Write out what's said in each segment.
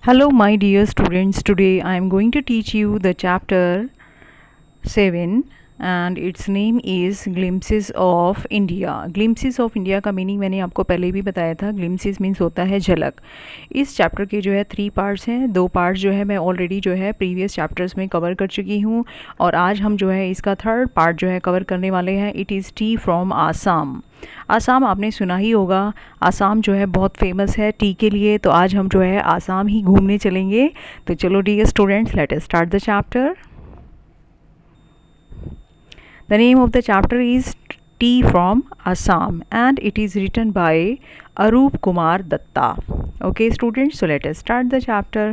Hello, my dear students. Today I am going to teach you the chapter 7 and its name is Glimpses of India. Glimpses of India का meaning मैंने आपको पहले भी बताया था. Glimpses means होता है झलक. इस चैप्टर के जो है 3 पार्ट्स हैं. 2 पार्ट्स जो है मैं ऑलरेडी जो है प्रीवियस चैप्टर्स में कवर कर चुकी हूँ और आज हम जो है इसका 3rd पार्ट जो है कवर करने वाले हैं. It is T from Assam. Assam आपने सुना ही होगा. आसाम जो है बहुत फेमस है टी के लिए. तो आज हम जो है आसाम ही घूमने चलेंगे. तो चलो dear students, let us start the chapter. The name of the chapter is Tea from Assam and it is written by Arup Kumar Datta. Okay students, so let us start the chapter.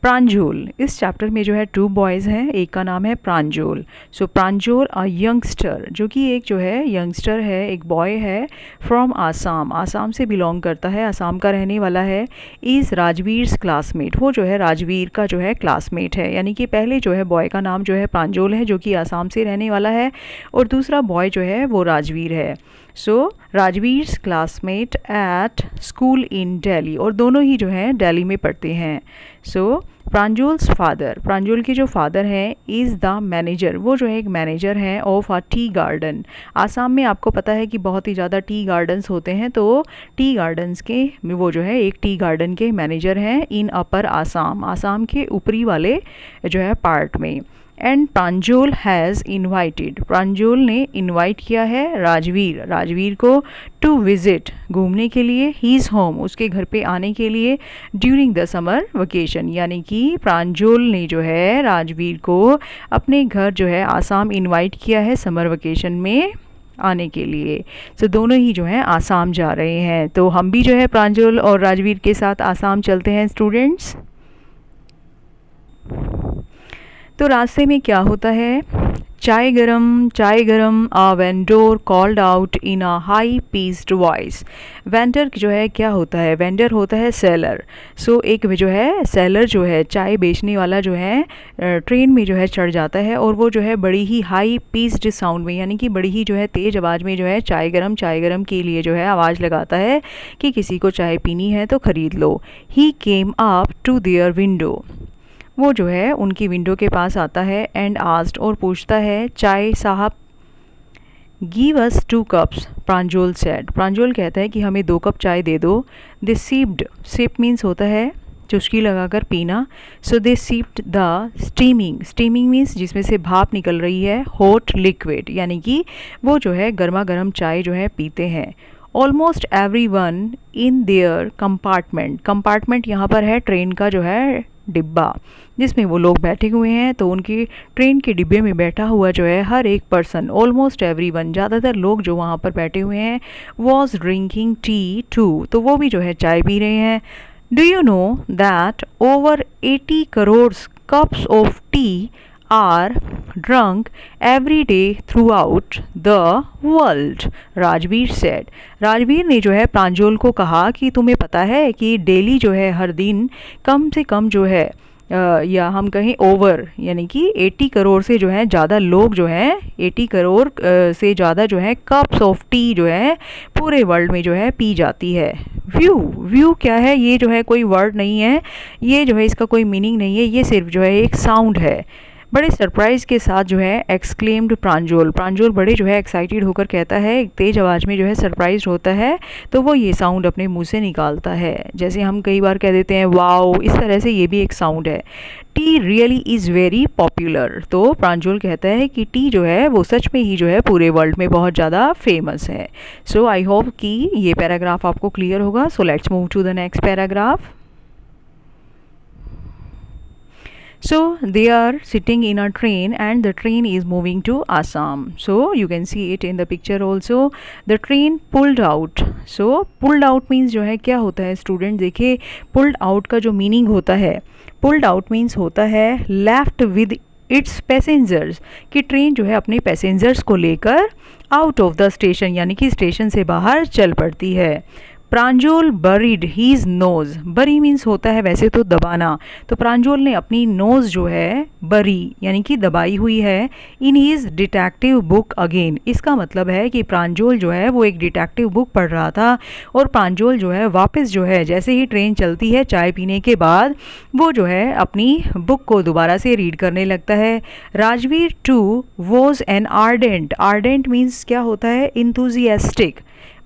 प्रांजल. इस chapter में जो है 2 boys हैं. एक का नाम है प्रांजल. सो प्रांजल a youngster, जो कि एक जो है यंगस्टर है, एक बॉय है फ्रॉम आसाम. आसाम से बिलोंग करता है, आसाम का रहने वाला है. Is Rajveer's classmate. वो जो है राजवीर का जो है क्लासमेट है. यानी कि पहले जो है बॉय का नाम जो है प्रांजल है, जो कि आसाम से रहने वाला है, और दूसरा बॉय जो है वो राजवीर है. So Rajveer's classmate at school in Delhi, और दोनों ही जो है दिल्ली में पढ़ते हैं. सो प्रांजल्स फादर, प्रांजल के जो फादर हैं, इज़ द मैनेजर. वो जो है एक मैनेजर हैं of a tea garden. Assam में आपको पता है कि बहुत ही ज़्यादा टी गार्डन्स होते हैं. तो टी गार्डन्स के वो जो है एक टी गार्डन के मैनेजर हैं इन अपर आसाम, आसाम के ऊपरी वाले जो है पार्ट में. एंड प्रांजल हैज़ इन्वाइटेड, प्रांजल ने इन्वाइट किया है राजवीर, राजवीर को टू विज़िट, घूमने के लिए, हीज़ होम, उसके घर पे आने के लिए, ड्यूरिंग द समर वेकेशन. यानी कि प्रांजल ने जो है राजवीर को अपने घर जो है आसाम इन्वाइट किया है समर वेकेशन में आने के लिए. सो दोनों ही जो है आसाम जा रहे हैं. तो हम भी जो है प्रांजल और राजवीर के साथ आसाम चलते हैं स्टूडेंट्स. तो रास्ते में क्या होता है, chai garam a vendor called out in a high pitched voice. Vendor जो है क्या होता है, वेंडर होता है सेलर. सो एक जो है सेलर जो है चाय बेचने वाला जो है ट्रेन में जो है चढ़ जाता है, और वो जो है बड़ी ही हाई पीस्ड साउंड में, यानी कि बड़ी ही जो है तेज़ आवाज़ में जो है चाय गरम के लिए जो है आवाज़ लगाता है कि किसी को चाय पीनी है तो ख़रीद लो. He came up to their window, वो जो है उनकी विंडो के पास आता है. एंड आस्क्ड, और पूछता है, चाय साहब, गिव अस 2 कप्स, प्रांजल सेड, प्रांजल कहता है कि हमें 2 कप चाय दे दो. दे सिप्ड, सिप मीन्स होता है चुस्की लगाकर पीना. So they sipped the steaming, steaming means जिसमें से भाप निकल रही है, हॉट लिक्विड, यानी कि वो जो है गर्मा गर्म चाय जो है पीते हैं. Almost every one in their compartment, compartment यहाँ पर है ट्रेन का जो है डिब्बा जिसमें वो लोग बैठे हुए हैं. तो उनकी ट्रेन के डिब्बे में बैठा हुआ जो है हर एक पर्सन, ऑलमोस्ट एवरीवन, ज़्यादातर लोग जो वहाँ पर बैठे हुए हैं, वॉज ड्रिंकिंग टी टू, तो वो भी जो है चाय पी रहे हैं. Do you know that over 80 crore cups of T R drunk every day through out the world, Rajveer said. Rajveer ने जो है प्रांजल को कहा कि तुम्हें पता है कि डेली जो है हर दिन कम से कम जो है या हम कहें ओवर, यानी कि 80 करोड़ से जो है ज़्यादा लोग जो हैं, 80 करोड़ से ज़्यादा जो है कप्स ऑफ टी जो है पूरे वर्ल्ड में जो है पी जाती है. व्यू क्या है, ये जो है कोई वर्ड नहीं है, ये जो है इसका कोई मीनिंग नहीं है, ये सिर्फ जो है एक साउंड है. बड़े सरप्राइज़ के साथ जो है एक्सक्लेम्ड प्रांजल, प्रांजल बड़े जो है एक्साइटेड होकर कहता है, एक तेज़ आवाज़ में जो है सरप्राइज होता है, तो वो ये साउंड अपने मुंह से निकालता है. जैसे हम कई बार कह देते हैं वाओ, इस तरह से ये भी एक साउंड है. T really is very popular, तो प्रांजल कहता है कि टी जो है वो सच में ही जो है पूरे वर्ल्ड में बहुत ज़्यादा फेमस है. सो आई होप कि ये पैराग्राफ आपको क्लियर होगा. So let's move to the next paragraph. So they are sitting in a train and the train is moving to Assam. So you can see it in the picture also. The train pulled out. So pulled out means जो है क्या होता है student, देखिए pulled out का जो meaning होता है, pulled out means होता है left with its passengers, कि ट्रेन जो है अपने पैसेंजर्स को लेकर आउट ऑफ द स्टेशन, यानी कि स्टेशन से बाहर चल पड़ती है. प्रांजल बरीड हीज नोज, बरी मीन्स होता है वैसे तो दबाना, तो प्रांजल ने अपनी नोज जो है बरी यानी कि दबाई हुई है in his detective book again. इसका मतलब है कि प्रांजल जो है वो एक डिटेक्टिव बुक पढ़ रहा था और प्रांजल जो है वापस जो है जैसे ही ट्रेन चलती है चाय पीने के बाद वो जो है अपनी बुक को दोबारा से रीड करने लगता है। Rajveer too was an ardent, ardent means क्या होता है, इंथुजियास्टिक,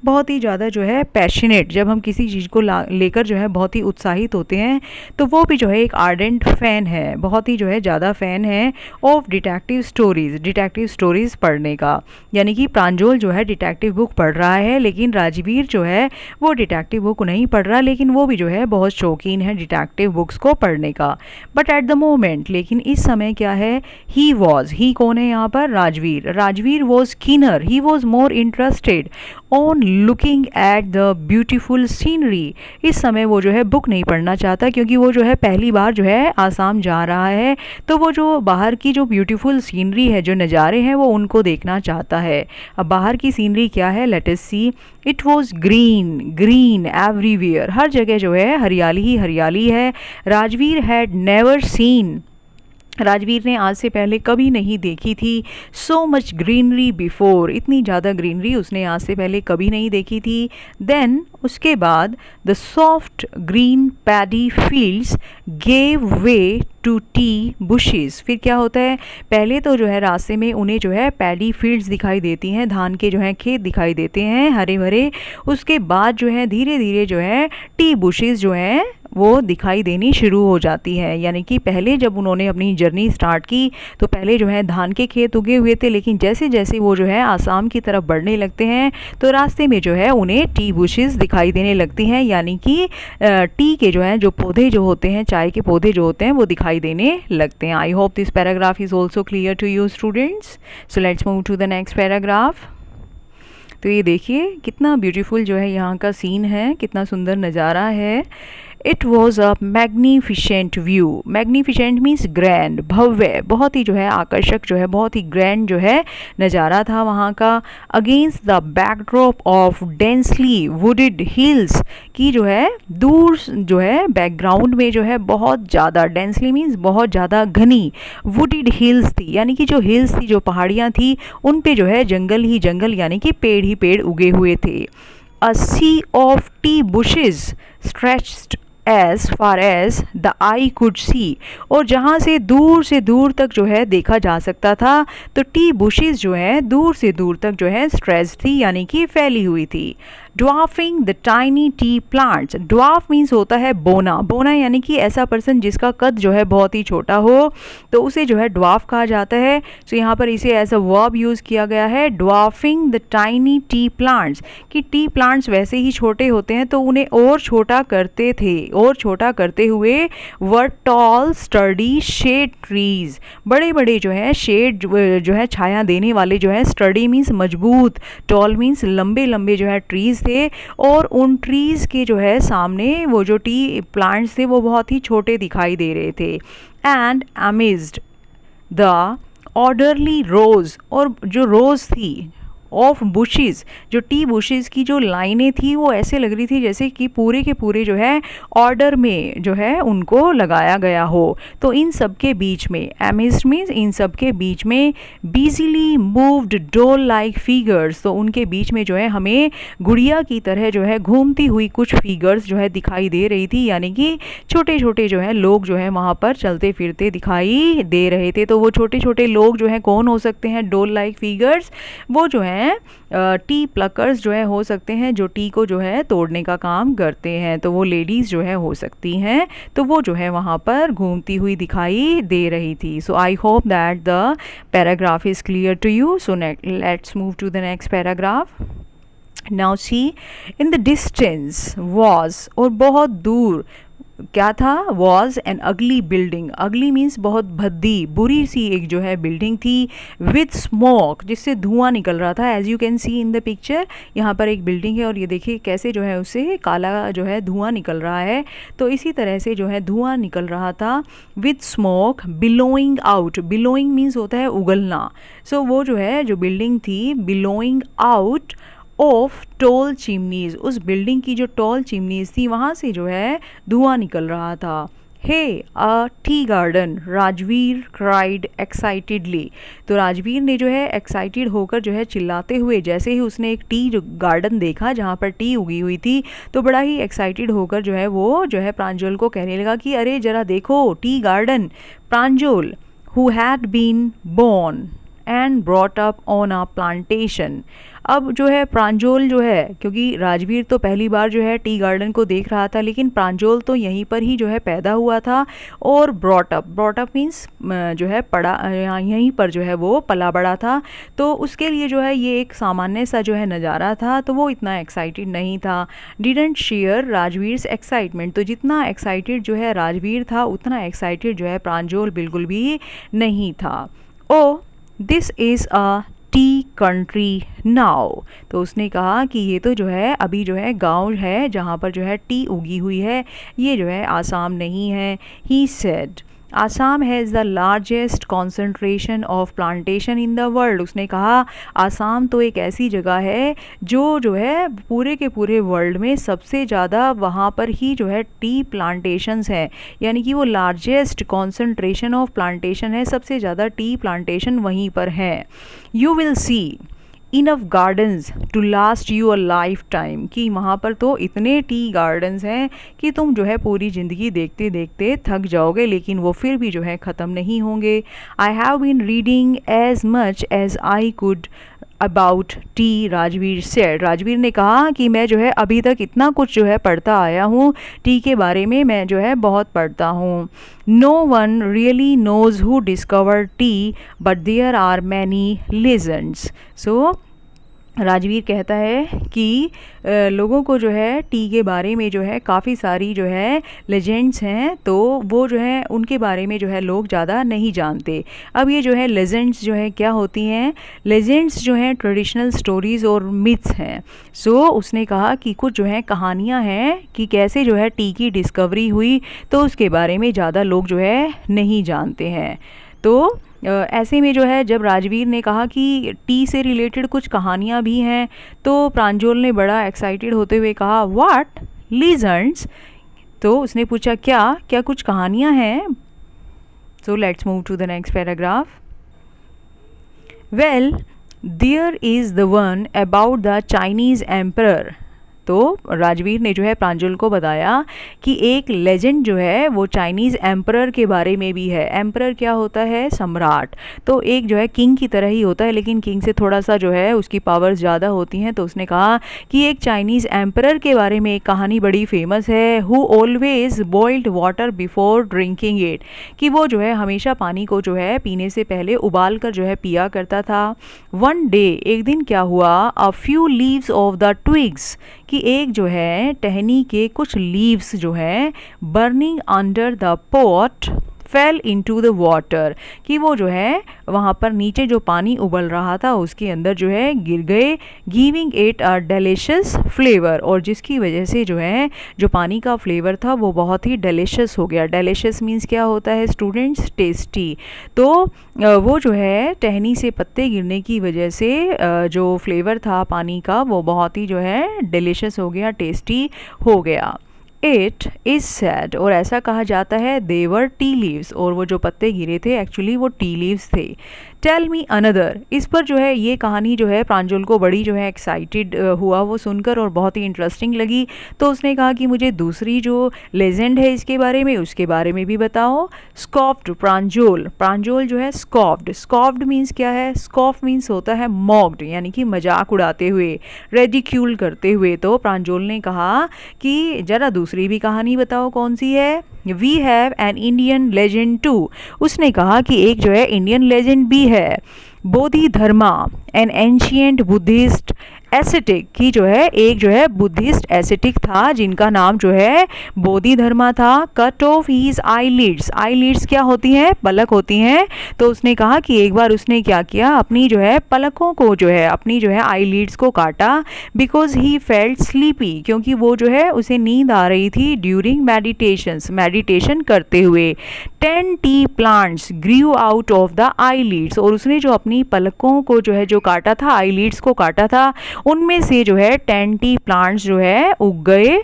बहुत ही ज़्यादा जो है पैशनेट, जब हम किसी चीज़ को लेकर जो है बहुत ही उत्साहित होते हैं तो वो भी जो है एक आर्डेंट फ़ैन है, बहुत ही जो है ज़्यादा फ़ैन है of detective stories, detective stories पढ़ने का। यानी कि प्रांजल जो है डिटेक्टिव बुक पढ़ रहा है लेकिन राजवीर जो है वो डिटेक्टिव बुक नहीं पढ़ रहा, लेकिन वो भी जो है बहुत शौकीन है डिटेक्टिव बुक्स को पढ़ने का। बट एट द मोमेंट, लेकिन इस समय क्या है, ही कौन है यहाँ पर, Rajveer, Rajveer was keener, he was more interested on looking at the beautiful scenery. इस समय वो जो है बुक नहीं पढ़ना चाहता क्योंकि वो जो है पहली बार जो है आसाम जा रहा है, तो वो जो बाहर की जो ब्यूटीफुल सीनरी है, जो नज़ारे हैं वो उनको देखना चाहता है। अब बाहर की सीनरी क्या है, let us see. It was green, green everywhere, हर जगह जो है हरियाली ही हरियाली है। Rajveer had never seen, Rajveer ने आज से पहले कभी नहीं देखी थी सो मच ग्रीनरी बिफोर, इतनी ज़्यादा ग्रीनरी उसने आज से पहले कभी नहीं देखी थी। देन उसके बाद the soft green paddy fields gave way to tea bushes. फिर क्या होता है, पहले तो जो है रास्ते में उन्हें जो है पैडी फील्ड्स दिखाई देती हैं, धान के जो है खेत दिखाई देते हैं हरे भरे, उसके बाद जो है धीरे धीरे जो है टी बुशेस जो हैं वो दिखाई देनी शुरू हो जाती है। यानी कि पहले जब उन्होंने अपनी जर्नी स्टार्ट की तो पहले जो है धान के खेत उगे हुए थे, लेकिन जैसे जैसे वो जो है आसाम की तरफ बढ़ने लगते हैं तो रास्ते में जो है उन्हें टी बुशेस दिखाई देने लगती हैं, यानी कि टी के जो है जो पौधे जो होते हैं, चाय के पौधे जो होते हैं वो दिखाई देने लगते हैं। I hope this paragraph is also clear to you students. So let's move to the next paragraph. तो ये देखिए कितना ब्यूटीफुल जो है यहाँ का सीन है, कितना सुंदर नज़ारा है। It was a magnificent view, magnificent means grand, भव्य, बहुत ही जो है आकर्षक जो है, बहुत ही ग्रैंड जो है नज़ारा था वहाँ का। Against the backdrop of densely wooded hills, की जो है दूर जो है बैकग्राउंड में जो है बहुत ज़्यादा, डेंसली मीन्स बहुत ज़्यादा घनी, वुडेड हिल्स थी, यानी कि जो हिल्स थी, जो पहाड़ियाँ थी उन पे जो है जंगल ही जंगल यानी कि पेड़ ही पेड़ उगे हुए थे। A sea of tea bushes stretched as far as the eye could see, और जहाँ से दूर तक जो है देखा जा सकता था, तो टी बुशेज जो है दूर से दूर तक जो है स्ट्रेच थी यानी कि फैली हुई थी। Dwarfing the tiny T plants, dwarf means होता है बोना, बोना यानी कि ऐसा पर्सन जिसका कद जो है बहुत ही छोटा हो तो उसे जो है ड्वार्फ कहा जाता है। तो यहाँ पर इसे एज अ वर्ब यूज़ किया गया है, dwarfing the tiny T plants, कि टी प्लांट्स वैसे ही छोटे होते हैं तो उन्हें और छोटा करते थे, और छोटा करते हुए were tall sturdy shade trees, बड़े बड़े जो है शेड जो है छाया देने वाले जो है, स्टडी मीन्स मजबूत, टॉल मीन्स लंबे लंबे जो है ट्रीज थे, और उन ट्रीज के जो है सामने वो जो टी प्लांट्स थे वो बहुत ही छोटे दिखाई दे रहे थे। एंड अमेज्ड द ऑर्डरली रोज, और जो रोज थी ऑफ बुशेस, जो टी बुशेस की जो लाइनें थी वो ऐसे लग रही थी जैसे कि पूरे के पूरे जो है ऑर्डर में जो है उनको लगाया गया हो। तो इन सब के बीच में, अमेज्ड मीन्स इन सब के बीच में, बिजीली मूव्ड डोल लाइक फिगर्स, तो उनके बीच में जो है हमें गुड़िया की तरह जो है घूमती हुई कुछ फिगर्स जो है दिखाई दे रही थी, यानी कि छोटे छोटे जो है लोग जो है वहाँ पर चलते फिरते दिखाई दे रहे थे। तो वो छोटे छोटे लोग जो है कौन हो सकते हैं, डोल लाइक फिगर्स, वो जो है टी प्लकर्स जो है हो सकते हैं, जो टी को जो है तोड़ने का काम करते हैं, तो वो लेडीज़ जो है हो सकती हैं, तो वो जो है वहाँ पर घूमती हुई दिखाई दे रही थी। So I hope that the paragraph is clear to you. So let's move to the next paragraph. Now see, in the distance was, और बहुत दूर क्या था, was an ugly building, ugly means बहुत भद्दी बुरी सी एक जो है बिल्डिंग थी, विथ स्मोक, जिससे धुआं निकल रहा था। As you can see in the picture, यहाँ पर एक बिल्डिंग है और ये देखिए कैसे जो है उससे काला जो है धुआं निकल रहा है, तो इसी तरह से जो है धुआं निकल रहा था। With smoke billowing out, billowing means होता है उगलना, सो वो जो है जो बिल्डिंग थी billowing out of tall chimneys, उस बिल्डिंग की जो टॉल चिमनीज थी वहाँ से जो है धुआं निकल रहा था। Hey a tea garden, Rajveer cried excitedly. तो राजवीर ने जो है एक्साइटेड होकर जो है चिल्लाते हुए, जैसे ही उसने एक टी गार्डन देखा जहाँ पर टी उगी हुई थी, तो बड़ा ही एक्साइटेड होकर जो है वो जो है प्रांजल को कहने लगा कि अरे ज़रा देखो tea garden. Pranjal who had been born and brought up on a plantation। अब जो है प्रांजोल जो है, क्योंकि राजवीर तो पहली बार जो है टी गार्डन को देख रहा था, लेकिन प्रांजोल तो यहीं पर ही जो है पैदा हुआ था और ब्रॉट अप मीन्स जो है पड़ा, यहीं पर जो है वो पला बड़ा था। तो उसके लिए जो है ये एक सामान्य सा जो है नज़ारा था, तो वो इतना एक्साइटेड नहीं था। डिडंट शेयर राजवीर एक्साइटमेंट, तो जितना एक्साइटेड जो है राजवीर था उतना एक्साइटेड जो है प्रांजोल बिल्कुल भी नहीं था। Oh this is a tea country now. तो उसने कहा कि ये तो जो है अभी जो है गांव है जहाँ पर जो है टी उगी हुई है, ये जो है आसाम नहीं है। He said Assam has the largest concentration of plantation in the world. उसने कहा आसाम तो एक ऐसी जगह है जो है पूरे के पूरे वर्ल्ड में सबसे ज़्यादा वहाँ पर ही जो है टी प्लांटेशंस हैं, यानी कि वो लार्जेस्ट कॉन्सेंट्रेशन ऑफ प्लांटेशन है, सबसे ज़्यादा टी प्लांटेशन वहीं पर है। You will see enough gardens to last you a lifetime, कि वहाँ पर तो इतने टी गार्डन्स हैं कि तुम जो है पूरी ज़िंदगी देखते देखते थक जाओगे, लेकिन वो फिर भी जो है ख़त्म नहीं होंगे। I have been reading as much as I could about tea, Rajveer said. Rajveer ने कहा कि मैं जो है अभी तक इतना कुछ जो है पढ़ता आया हूँ, टी के बारे में मैं जो है बहुत पढ़ता हूँ। No one really knows who discovered tea but there are many legends. So Rajveer कहता है कि लोगों को जो है टी के बारे में जो है काफ़ी सारी जो है लेजेंड्स हैं, तो वो जो है उनके बारे में जो है लोग ज़्यादा नहीं जानते। अब ये जो है लेजेंड्स जो है क्या होती हैं, लेजेंड्स जो हैं ट्रेडिशनल स्टोरीज़ और मिथ्स हैं। सो उसने कहा कि कुछ जो है कहानियाँ हैं कि कैसे जो है टी की डिस्कवरी हुई, तो उसके बारे में ज़्यादा लोग जो है नहीं जानते हैं। तो ऐसे में जो है जब राजवीर ने कहा कि टी से रिलेटेड कुछ कहानियाँ भी हैं, तो प्रांजल ने बड़ा एक्साइटेड होते हुए कहा व्हाट लीजेंड्स। तो उसने पूछा क्या क्या कुछ कहानियाँ हैं। So let's move to the next paragraph. Well there is the one about the Chinese emperor. तो राजवीर ने जो है प्रांजल को बताया कि एक लेजेंड जो है वो चाइनीज़ एम्परर के बारे में भी है। एम्परर क्या होता है, सम्राट। तो एक जो है किंग की तरह ही होता है, लेकिन किंग से थोड़ा सा जो है उसकी पावर्स ज़्यादा होती हैं। तो उसने कहा कि एक चाइनीज़ एम्परर के बारे में एक कहानी बड़ी फेमस है, who always boiled water before drinking it, कि वो जो है हमेशा पानी को जो है पीने से पहले उबाल कर जो है पिया करता था। वन डे, एक दिन क्या हुआ, a few leaves of the twigs, कि एक जो है टहनी के कुछ लीव्स जो है burning under the pot fail into the water, कि वो जो है वहाँ पर नीचे जो पानी उबल रहा था उसके अंदर जो है गिर गए, giving it a delicious flavour, और जिसकी वजह से जो है जो पानी का फ्लेवर था वो बहुत ही डिलीशियस हो गया। डिलीशियस मीन्स क्या होता है स्टूडेंट्स, टेस्टी। तो वो जो है टहनी से पत्ते गिरने की वजह से जो फ्लेवर था पानी का वो बहुत ही जो है डिलीशियस हो गया, टेस्टी हो गया। इट इज़ सैड, और ऐसा कहा जाता है देवर टी लीव्स, और वो जो पत्ते गिरे थे एक्चुअली वो टी लीव्स थे। टेल मी अनदर, इस पर जो है ये कहानी जो है प्रांजल को बड़ी जो है एक्साइटेड हुआ वो सुनकर, और बहुत ही इंटरेस्टिंग लगी। तो उसने कहा कि मुझे दूसरी जो लेजेंड है इसके बारे में, उसके बारे में भी बताओ। स्कॉफ्ड प्रांजल, प्रांजल जो है स्कॉफ्ड, स्कॉफ्ड मीन्स क्या है, स्कॉफ मीन्स होता है मॉक्ड, यानी कि मजाक उड़ाते हुए, रेडिक्यूल करते हुए। तो प्रांजल ने कहा कि ज़रा दूसरी भी कहानी बताओ कौन सी है। We have an Indian legend too, उसने कहा कि एक जो है इंडियन लेजेंड भी है। Bodhidharma, an ancient Buddhist acidic, की जो है एक जो है बुद्धिस्ट एसेटिक था जिनका नाम जो है बोधिधर्मा था। Cut off his eyelids, eyelids क्या होती हैं, पलक होती हैं। तो उसने कहा कि एक बार उसने क्या किया, अपनी जो है पलकों को जो है अपनी जो है आईलिड्स को काटा, बिकॉज ही फेल्ट स्लीपी, क्योंकि वो जो है उसे नींद आ रही थी ड्यूरिंग मेडिटेशंस, मेडिटेशन करते हुए। 10 tea plants grew out of the eyelids, और उसने जो अपनी पलकों को जो है जो काटा था, आईलिड्स को काटा था, उनमें से जो है 10 टी प्लांट्स जो है उग गए।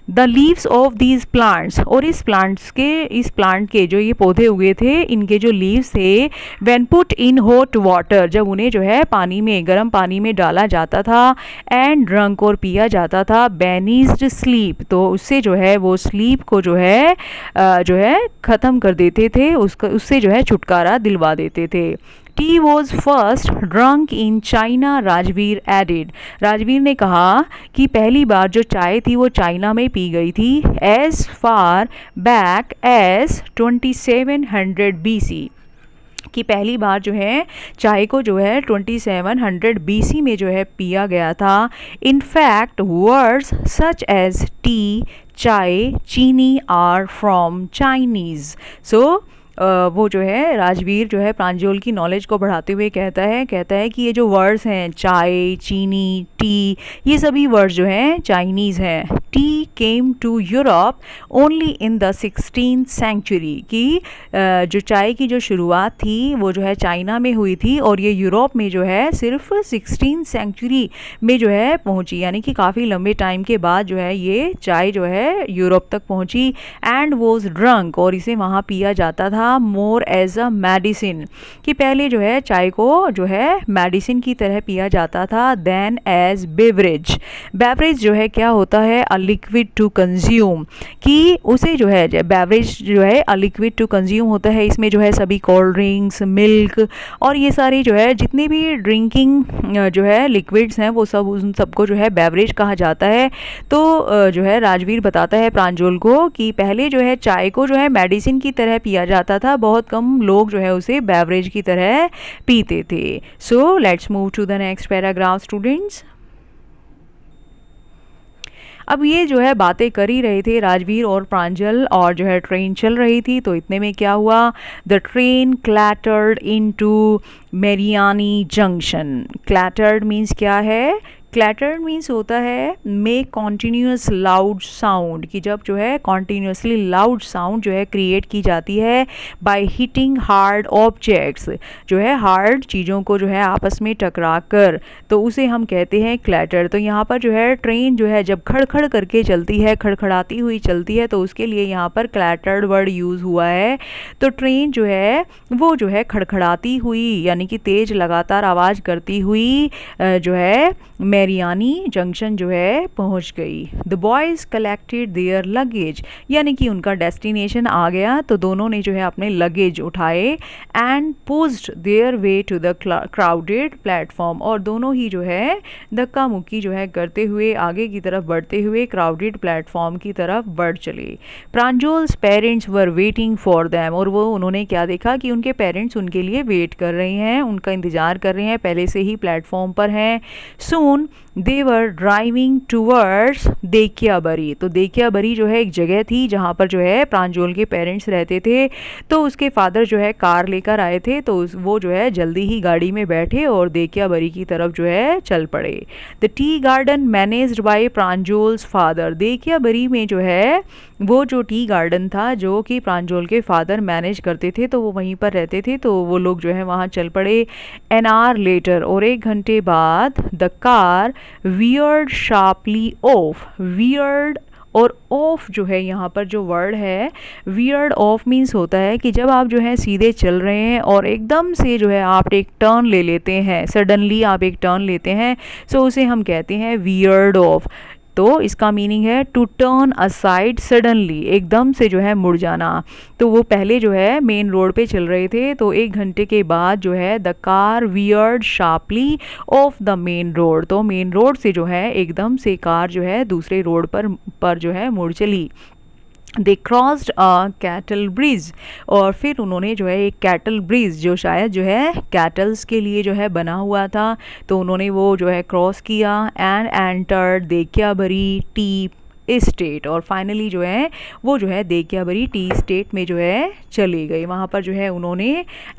The leaves of these plants, और इस प्लांट के जो ये पौधे उगे थे, इनके जो लीव्स थे, when put in hot water, जब उन्हें जो है पानी में, गर्म पानी में डाला जाता था, एंड ड्रंक, और पिया जाता था, बेनिज्ड स्लीप, तो उससे जो है वो स्लीप को जो है ख़त्म कर देते थे, उससे जो है छुटकारा दिलवा देते थे। T was first drunk in China, Rajveer added. Rajveer ने कहा कि पहली बार जो चाय थी वो चाइना में पी गई थी as far back as 2700 BC, कि पहली बार जो है चाय को जो है 2700 BC में जो है पिया गया था। In fact words such as tea, chai, chini are from Chinese. सो वो जो है राजवीर जो है प्रांजल की नॉलेज को बढ़ाते हुए कहता है कि ये जो वर्ड्स हैं चाय, चीनी, टी, ये सभी वर्ड्स जो हैं चाइनीज़ हैं। Tea came to Europe only in the 16th century, कि जो चाय की जो शुरुआत थी वो जो है चाइना में हुई थी, और ये यूरोप में जो है सिर्फ 16th सेंचुरी में जो है पहुंची, यानी कि काफ़ी लंबे टाइम के बाद जो है ये चाय जो है यूरोप तक पहुंची। एंड वॉज ड्रंक, और इसे वहाँ पिया जाता था मोर एज अ मेडिसिन, कि पहले जो है चाय को जो है मेडिसिन की तरह पिया जाता था, देन एज बेवरेज। बेवरेज जो है क्या होता है, अ लिक्विड टू कंज्यूम, कि उसे जो है बेवरेज जो है अ लिक्विड टू कंज्यूम होता है, इसमें जो है सभी कोल्ड ड्रिंक्स, मिल्क और ये सारी जो है जितने भी ड्रिंकिंग जो है लिक्विड्स हैं वो सब, उन सबको जो है बेवरेज कहा जाता है। तो जो है राजवीर बताता है प्रांजल को कि पहले जो है चाय को जो है मेडिसिन की तरह पिया जाता था, बहुत कम लोग जो है उसे बेवरेज की तरह पीते थे। So let's move to the next paragraph students. अब ये जो है बातें कर ही रहे थे राजवीर और प्रांजल, और जो है ट्रेन चल रही थी, तो इतने में क्या हुआ, the train clattered into Mariani junction. Clattered means क्या है, क्लैटर्ड मीन्स होता है मेक कॉन्टीन्यूस लाउड साउंड, कि जब जो है कॉन्टीन्यूसली लाउड साउंड जो है क्रिएट की जाती है बाय हिटिंग हार्ड ऑब्जेक्ट्स, जो है हार्ड चीज़ों को जो है आपस में टकरा कर, तो उसे हम कहते हैं क्लैटर। तो यहाँ पर जो है ट्रेन जो है जब खड़खड़ करके चलती है, खड़खड़ाती हुई चलती है, तो उसके लिए यहाँ पर क्लैटर्ड वर्ड यूज़ हुआ है। तो ट्रेन जो है वो जो है खड़खड़ाती हुई, यानी कि तेज़ लगातार आवाज़ करती हुई जो है मेरियानी जंक्शन जो है पहुंच गई। The boys collected their luggage, यानी कि उनका डेस्टिनेशन आ गया, तो दोनों ने जो है अपने लगेज उठाए, and pushed their way to the crowded platform, और दोनों ही जो है धक्का मुक्की जो है करते हुए आगे की तरफ बढ़ते हुए क्राउडेड प्लेटफॉर्म की तरफ बढ़ चले। Pranjal's parents were waiting for them, और वो उन्होंने क्या देखा कि उनके पेरेंट्स उनके लिए वेट कर रहे हैं, उनका इंतज़ार कर रहे हैं, पहले से ही प्लेटफॉर्म पर हैं। सून दे वर ड्राइविंग टूवर्ड्स देखियाबरी, तो देखियाबरी जो है एक जगह थी जहाँ पर जो है प्रांजल के पेरेंट्स रहते थे, तो उसके फादर जो है कार लेकर आए थे, तो वो जो है जल्दी ही गाड़ी में बैठे और देखियाबरी की तरफ जो है चल पड़े। The tea garden managed by Pranjal's father, Dhekiabari में जो है वो जो टी गार्डन था जो कि प्रांजल के फादर मैनेज करते थे, तो वो वहीं पर रहते थे, तो वो लोग जो है वहाँ चल पड़े। एन आवर लेटर, और 1 घंटे बाद, the car weird sharply of, weird और ऑफ जो है यहाँ पर जो वर्ड है वियर्ड ऑफ मीन्स होता है कि जब आप जो है सीधे चल रहे हैं और एकदम से जो है आप एक टर्न ले लेते हैं, सडनली आप एक टर्न लेते हैं, सो उसे हम कहते हैं वियर्ड ऑफ। तो इसका मीनिंग है टू टर्न असाइड सडनली, एकदम से जो है मुड़ जाना। तो वो पहले जो है मेन रोड पे चल रहे थे, तो 1 घंटे के बाद जो है the car weird sharply of the main road, तो मेन रोड से जो है एकदम से कार जो है दूसरे रोड पर जो है मुड़ चली। दे क्रॉस्ड अ कैटल ब्रिज, और फिर उन्होंने जो है एक कैटल ब्रिज जो शायद जो है कैटल्स के लिए जो है बना हुआ था, तो उन्होंने वो जो है क्रॉस किया। एंड एंटर्ड देखियाबरी टी स्टेट, और फाइनली जो है वो जो है देखियाबरी टी स्टेट में जो है चली गई, वहाँ पर जो है उन्होंने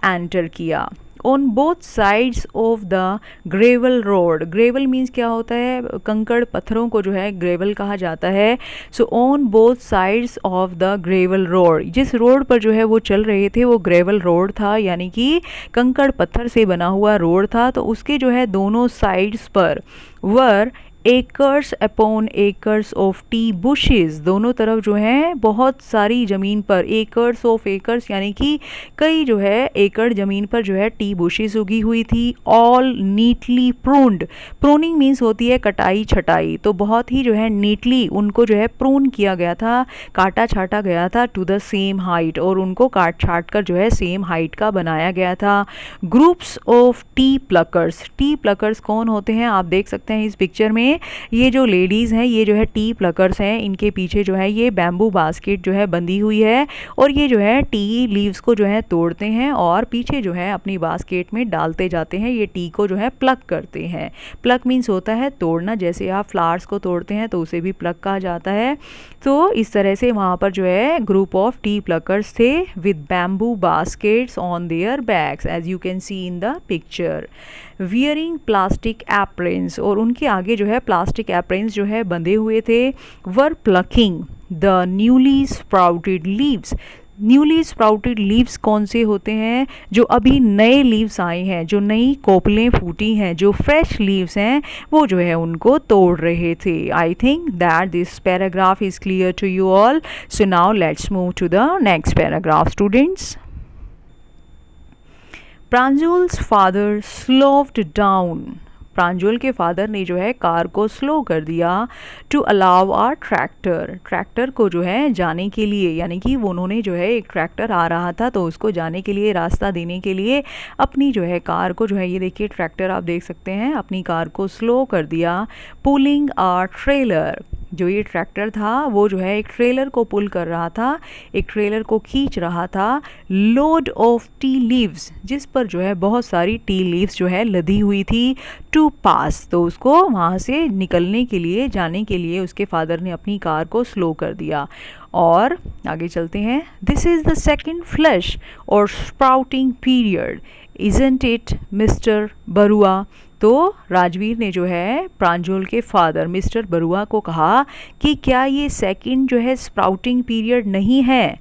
एंटर किया। On both sides of the gravel road. Gravel means क्या होता है, कंकड़ पत्थरों को जो है ग्रेवल कहा जाता है। So on both sides of the gravel road, जिस रोड पर जो है वो चल रहे थे वो ग्रेवल रोड था, यानी कि कंकड़ पत्थर से बना हुआ रोड था। तो उसके जो है दोनों साइड्स पर were acres upon acres of tea bushes, दोनों तरफ जो है बहुत सारी ज़मीन पर, एकर्स ऑफ एकर्स यानी कि कई जो है एकड़ ज़मीन पर जो है टी बुशेस उगी हुई थी। All neatly pruned, pruning means होती है कटाई छटाई, तो बहुत ही जो है नीटली उनको जो है प्रून किया गया था, काटा छाटा गया था, टू द सेम हाइट, और उनको काट छाट कर जो है सेम हाइट का बनाया गया था। Groups of tea pluckers, T pluckers कौन होते हैं आप देख सकते हैं इस पिक्चर में, ये जो लेडीज़ हैं ये जो है टी प्लकर्स हैं, इनके पीछे जो है ये बैम्बू बास्केट जो है बंधी हुई है, और ये जो है टी लीव्स को जो है तोड़ते हैं और पीछे जो है अपनी बास्केट में डालते जाते हैं। ये टी को जो है प्लक करते हैं। प्लक मीन्स होता है तोड़ना, जैसे आप फ्लावर्स को तोड़ते हैं तो उसे भी प्लक कहा जाता है। तो इस तरह से वहाँ पर जो है ग्रुप ऑफ टी प्लकर्स थे with bamboo baskets on their backs, as you can see in the picture. Wearing plastic aprons, और उनके आगे जो है प्लास्टिक एप्रन्स जो है बंधे हुए थे। Were plucking the newly sprouted leaves, newly sprouted leaves कौन से होते हैं, जो अभी नए लीव्स आए हैं, जो नई कोपलें फूटी हैं, जो फ्रेश लीव्स हैं, वो जो है उनको तोड़ रहे थे। I think that this paragraph is clear to you all. So now let's move to the next paragraph students. Pranjal's father slowed down, Pranjal के फादर ने जो है कार को स्लो कर दिया। To allow our tractor, tractor को जो है जाने के लिए, यानी कि उन्होंने जो है एक ट्रैक्टर आ रहा था तो उसको जाने के लिए, रास्ता देने के लिए अपनी जो है कार को जो है, ये देखिए ट्रैक्टर आप देख सकते हैं, अपनी कार को स्लो कर दिया। पुलिंग आर ट्रेलर, जो ये ट्रैक्टर था वो जो है एक ट्रेलर को पुल कर रहा था, एक ट्रेलर को खींच रहा था। लोड ऑफ टी लीव्स, जिस पर जो है बहुत सारी टी लीव्स जो है लदी हुई थी। टू पास, तो उसको वहाँ से निकलने के लिए, जाने के लिए उसके फादर ने अपनी कार को स्लो कर दिया। और आगे चलते हैं। This is the second flush और sprouting period, isn't it mister Barua. तो राजवीर ने जो है प्रांजल के फादर मिस्टर बरुआ को कहा कि क्या ये सेकंड जो है स्प्राउटिंग पीरियड नहीं है,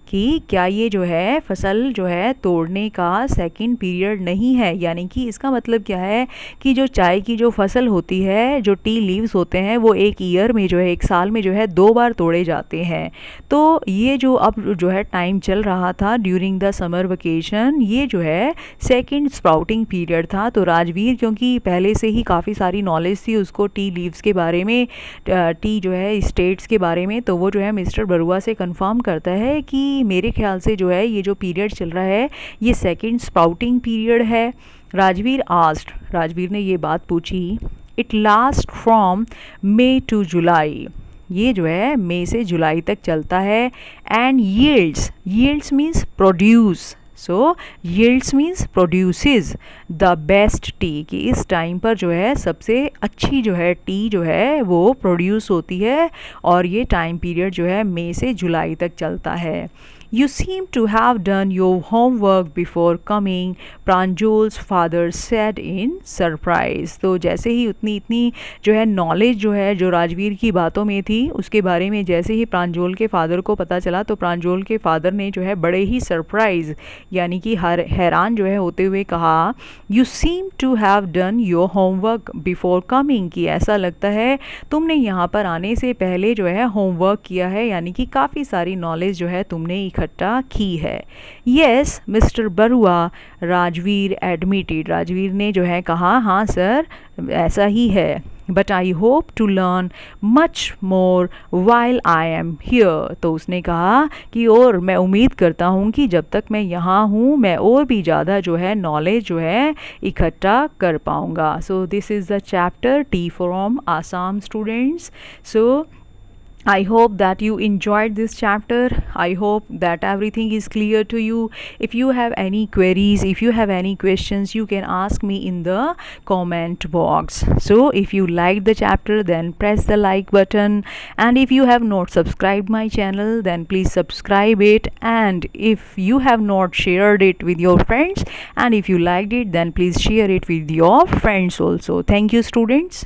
कि क्या ये जो है फसल जो है तोड़ने का सेकंड पीरियड नहीं है। यानी कि इसका मतलब क्या है कि जो चाय की जो फसल होती है, जो टी लीव्स होते हैं, वो एक ईयर में जो है, एक साल में जो है 2 बार तोड़े जाते हैं। तो ये जो अब जो है टाइम चल रहा था ड्यूरिंग द समर वेकेशन, ये जो है सेकंड स्प्राउटिंग पीरियड था। तो राजवीर क्योंकि पहले से ही काफ़ी सारी नॉलेज थी उसको टी लीव्स के बारे में, टी जो है स्टेट्स के बारे में, तो वो जो है मिस्टर बरुआ से कंफर्म करता है कि मेरे ख्याल से जो है ये जो पीरियड चल रहा है ये सेकंड स्प्राउटिंग पीरियड है। राजवीर आस्क्ड, राजवीर ने ये बात पूछी। It last from May to July, ये जो है मई से जुलाई तक चलता है। And yields, yields means produce, so yields means produces the best tea, कि इस टाइम पर जो है सबसे अच्छी जो है टी जो है वो प्रोड्यूस होती है, और ये टाइम पीरियड जो है मई से जुलाई तक चलता है। You seem to have done your homework before coming, प्रांजल's father said in surprise। तो जैसे ही इतनी जो है नॉलेज जो है जो राजवीर की बातों में थी उसके बारे में जैसे ही प्रांजल के फादर को पता चला, तो प्रांजल के फादर ने जो है बड़े ही सरप्राइज यानी कि हैरान जो है होते हुए कहा, You seem to have done your homework before coming, कि ऐसा लगता है तुमने यहाँ पर आने से पहले जो है होमवर्क किया है, यानी कि काफ़ी सारी नॉलेज जो है तुमने इकट्ठा की है। Yes Mr Barua, Rajveer admitted, Rajveer ने जो है कहा हाँ सर ऐसा ही है। But I hope to learn much more while I am here, तो उसने कहा कि और मैं उम्मीद करता हूँ कि जब तक मैं यहाँ हूँ मैं और भी ज़्यादा जो है नॉलेज जो है इकट्ठा कर पाऊँगा। So this is the chapter T from Assam students. So I hope that you enjoyed this chapter. I hope that everything is clear to you. If you have any queries, if you have any questions, you can ask me in the comment box. So, if you liked the chapter, then press the like button. And if you have not subscribed my channel, then please subscribe it. And if you have not shared it with your friends, and if you liked it, then please share it with your friends also. Thank you, students.